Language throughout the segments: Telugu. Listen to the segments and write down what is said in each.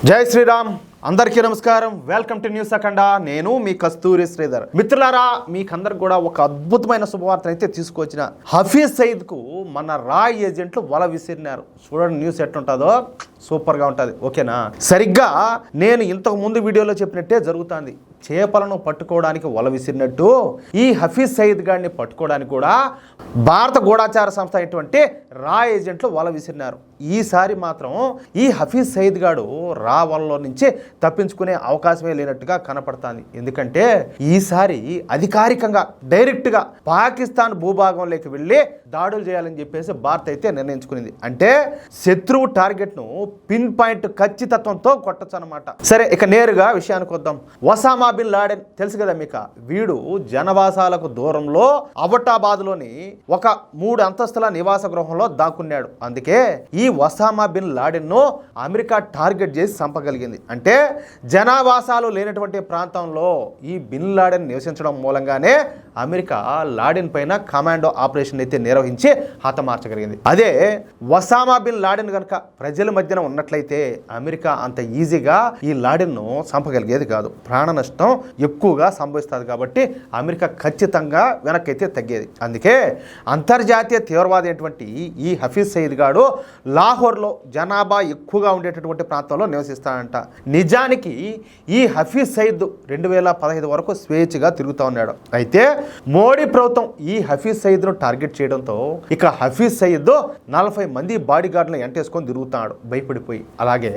జై శ్రీరామ్. అందరికీ నమస్కారం. వెల్కమ్ టు న్యూస్ అఖండ. నేను మీ కస్తూరి శ్రీధర్. మిత్రులారా, మీకందరికి కూడా ఒక అద్భుతమైన శుభవార్త అయితే తీసుకొచ్చిన. హఫీజ్ సయీద్ కు మన రా ఏజెంట్లు వల విసిరినారు. చూడండి న్యూస్ ఎట్లుంటుందో, సూపర్గా ఉంటుంది. ఓకేనా? సరిగ్గా నేను ఇంతకు ముందు వీడియోలో చెప్పినట్టే జరుగుతుంది. చేపలను పట్టుకోవడానికి వల విసిరినట్టు ఈ హఫీజ్ సయీద్ గారిని పట్టుకోవడానికి కూడా భారత గూఢాచార సంస్థ అయినటువంటి రా ఏజెంట్లు వల విసిరినారు. ఈసారి మాత్రం ఈ హఫీజ్ సయీద్ గాడు రా వలలో నుంచి తప్పించుకునే అవకాశమే లేనట్టుగా కనపడుతుంది. ఎందుకంటే ఈసారి అధికారికంగా డైరెక్ట్గా పాకిస్తాన్ భూభాగంలోకి వెళ్ళి దాడులు చేయాలని చెప్పేసి భారత్ అయితే నిర్ణయించుకునింది. అంటే శత్రువు టార్గెట్ను పిన్ పాయింట్ ఖచ్చితత్వంతో కొట్టచ్చు అనమాట. సరే, ఇక నేరుగా విషయానికి వద్దాం. ఒసామా బిన్ లాడెన్ తెలుసు కదా మీకు. వీడు జనవాసాలకు దూరంలో అబటాబాద్లోని ఒక 3 అంతస్తుల నివాస గృహంలో దాక్కున్నాడు. అందుకే ఈ ఒసామా బిన్ లాడెన్ను అమెరికా టార్గెట్ చేసి చంపగలిగింది. అంటే జనావాసాలు లేనటువంటి ప్రాంతంలో ఈ బిన్ లాడెన్ నివసించడం మూలంగానే అమెరికా లాడెన్ పైన కమాండో ఆపరేషన్ అయితే నిర్వహించి హతమార్చగలిగింది. అదే ఒసామా బిన్ లాడెన్ కనుక ప్రజల మధ్యన ఉన్నట్లయితే అమెరికా అంత ఈజీగా ఈ లాడెన్ను చంపగలిగేది కాదు. ప్రాణ నష్టం ఎక్కువగా సంభవిస్తుంది. కాబట్టి అమెరికా ఖచ్చితంగా వెనక్కైతే తగ్గేది. అందుకే అంతర్జాతీయ తీవ్రవాది అయినటువంటి ఈ హఫీజ్ సయీద్ గాడు లాహోర్లో జనాభా ఎక్కువగా ఉండేటటువంటి ప్రాంతంలో నివసిస్తాడంట. నిజానికి ఈ హఫీజ్ సయీద్ 2015 వరకు స్వేచ్ఛగా తిరుగుతూ ఉన్నాడు. అయితే మోడీ ప్రభుత్వం ఈ హఫీజ్ సయీద్ను టార్గెట్ చేయడంతో ఇక హఫీజ్ సయీద్ 40 మంది బాడీ గార్డులను ఎంటేసుకొని తిరుగుతున్నాడు భయపడిపోయి. అలాగే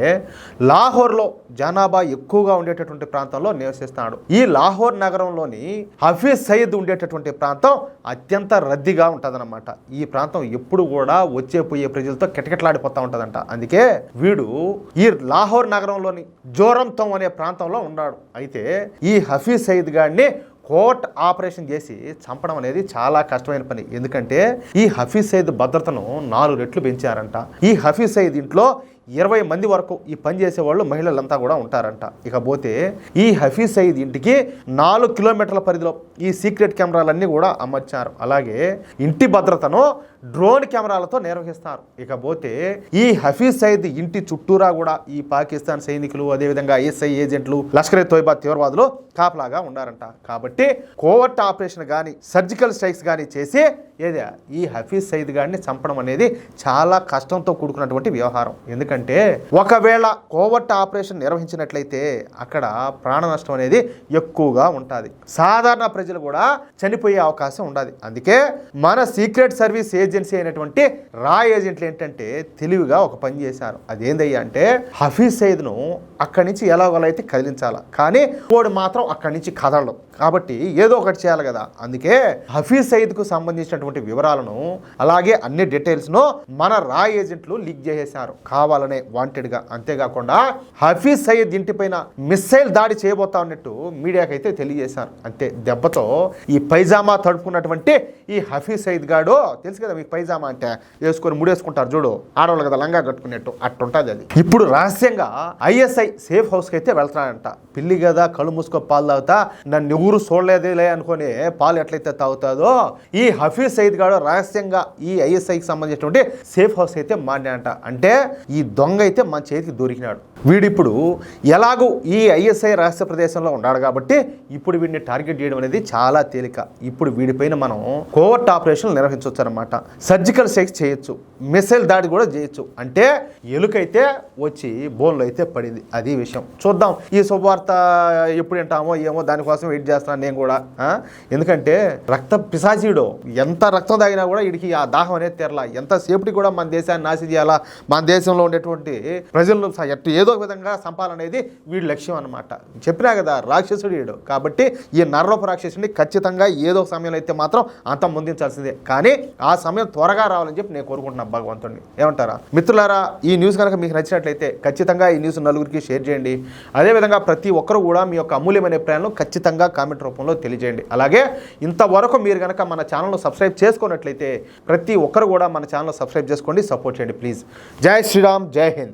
లాహోర్లో జనాభా ఎక్కువగా ఉండేటటువంటి ప్రాంతంలో నివసిస్తున్నాడు. ఈ లాహోర్ నగరంలోని హఫీజ్ సయీద్ ఉండేటటువంటి ప్రాంతం అత్యంత రద్దీగా ఉంటుందన్నమాట. ఈ ప్రాంతం ఎప్పుడు కూడా వచ్చే పోయే ప్రజలతో కిటకిటలాడిపోతూ ఉంటుందంట. అందుకే వీడు ఈ లాహోర్ నగరంలోని జోరంతం అనే ప్రాంతంలో ఉన్నాడు. అయితే ఈ హఫీజ్ సయీద్ గారిని కోర్ట్ ఆపరేషన్ చేసి చంపడం అనేది చాలా కష్టమైన పని. ఎందుకంటే ఈ హఫీజ్ సయీద్ భద్రతను 4 రెట్లు పెంచారంట. ఈ హఫీజ్ సయీద్ ఇంట్లో 20 మంది వరకు ఈ పని చేసేవాళ్ళు మహిళలంతా కూడా ఉంటారంట. ఇకపోతే ఈ హఫీజ్ సయీద్ ఇంటికి 4 కిలోమీటర్ల పరిధిలో ఈ సీక్రెట్ కెమెరాలన్నీ కూడా అమర్చారు. అలాగే ఇంటి భద్రతను డ్రోన్ కెమెరాలతో నిర్వహిస్తారు. ఇకపోతే ఈ హఫీజ్ సయీద్ ఇంటి చుట్టూరా కూడా ఈ పాకిస్తాన్ సైనికులు, అదేవిధంగా ఐఎస్ఐ ఏజెంట్లు, లష్కర్ తోయిబా తీవ్రవాదులు కాపలాగా ఉండారంట. కాబట్టి కోవర్ట్ ఆపరేషన్ కానీ సర్జికల్ స్ట్రైక్స్ కానీ చేసి ఈ హఫీజ్ సయీద్ గారిని చంపడం అనేది చాలా కష్టంతో కూడుకున్నటువంటి వ్యవహారం. ఎందుకంటే ఒకవేళ కోవర్ట్ ఆపరేషన్ నిర్వహించినట్లయితే అక్కడ ప్రాణ నష్టం అనేది ఎక్కువగా ఉంటుంది. సాధారణ ప్రజలు కూడా చనిపోయే అవకాశం ఉండదు. అందుకే మన సీక్రెట్ సర్వీస్ ఏజెన్సీ అయినటువంటి రా ఏజెంట్లు ఏంటంటే తెలివిగా ఒక పని చేశారు. అదేందయ్యా అంటే హఫీజ్ సయీద్ను అక్కడి నుంచి ఎలాగోలైతే కదిలించాలి, కానీ వాడు మాత్రం అక్కడి నుంచి కదలడం. కాబట్టి ఏదో ఒకటి చేయాలి కదా. అందుకే హఫీజ్ సయీద్కు సంబంధించినటువంటి వివరాలను అలాగే అన్ని డీటెయిల్స్ను మన రా ఏజెంట్లు లీక్ చేసేశారు కావాలనే, వాంటెడ్గా. అంతేకాకుండా హఫీజ్ సయీద్ ఇంటిపైన మిస్సైల్ దాడి చేయబోతా ఉన్నట్టు మీడియాకి అయితే తెలియజేశారు. అంతే దెబ్బతో ఈ పైజామా తడుపుకున్నటువంటి ఈ హఫీజ్ సయీద్ గాడు తెలుసు కదా మీకు, పైజామా అంటే వేసుకొని ముడేసుకుంటారు చూడు, ఆడవాళ్ళు కదా లంగా కట్టుకున్నట్టు అట్టుంటుంది అది. ఇప్పుడు రహస్యంగా ఐఎస్ఐ సేఫ్ హౌస్కి అయితే వెళ్తాడంట. పిల్లి కదా కళ్ళు మూసుకో పాలు తాగుతా, నన్ను ఎవరు చూడలేదులే అనుకుని పాలు ఎట్లయితే తాగుతాదో ఈ హఫీజ్ సయీద్ గాడు రహస్యంగా ఈ ఐఎస్ఐకి సంబంధించినటువంటి సేఫ్ హౌస్ అయితే మారినాడంట. అంటే ఈ దొంగ అయితే మన చేతికి దొరికినాడు. వీడిప్పుడు ఎలాగూ ఈ ఐఎస్ఐ రహస్య ప్రదేశంలో ఉన్నాడు కాబట్టి ఇప్పుడు వీడిని టార్గెట్ చేయడం అనేది చాలా తేలిక. ఇప్పుడు వీడిపైన మనం కోవర్ట్ ఆపరేషన్ నిర్వహించవచ్చు అనమాట. సర్జికల్ స్ట్రైక్స్ చేయొచ్చు, మిసైల్ దాడి కూడా చేయొచ్చు. అంటే ఎలుకైతే వచ్చి బోన్లో అయితే పడింది. అది విషయం. చూద్దాం ఈ శుభవార్త ఎప్పుడు వింటామో ఏమో, దానికోసం వెయిట్ చేస్తున్నాను నేను కూడా. ఎందుకంటే రక్త పిశాచీడు ఎంత రక్తం తాగినా కూడా వీడికి ఆ దాహం అనేది తీరలా. ఎంతసేపటికి కూడా మన దేశాన్ని నాశనం చేయాలా, మన దేశంలో ఉండేటువంటి ప్రజలను ఏదో ఒక విధంగా సంపాలనేది వీడి లక్ష్యం అనమాట. చెప్పినా కదా రాక్షసుడు వీడు. కాబట్టి ఈ నరలోప రాక్షసుడిని ఖచ్చితంగా ఏదో సమయంలో అయితే మాత్రం అంత ముందించాల్సిందే. కానీ ఆ సమయం త్వరగా రావాలని చెప్పి నేను కోరుకుంటున్నాను భగవంతుడిని. ఏమంటారా మిత్రులారా? ఈ న్యూస్ కనుక మీకు నచ్చినట్లయితే ఖచ్చితంగా ఈ న్యూస్ నలుగురికి షేర్ చేయండి. అదేవిధంగా ప్రతి ఒక్కరు కూడా మీ యొక్క అమూల్యమైన అభిప్రాయాలను ఖచ్చితంగా కామెంట్ రూపంలో తెలియజేయండి. అలాగే ఇంతవరకు మీరు కనుక మన ఛానల్ను సబ్స్క్రైబ్ చేసుకున్నట్లయితే ప్రతి ఒక్కరు కూడా మన ఛానల్ సబ్స్క్రైబ్ చేసుకోండి, సపోర్ట్ చేయండి ప్లీజ్. జై శ్రీరామ్, జై హింద్.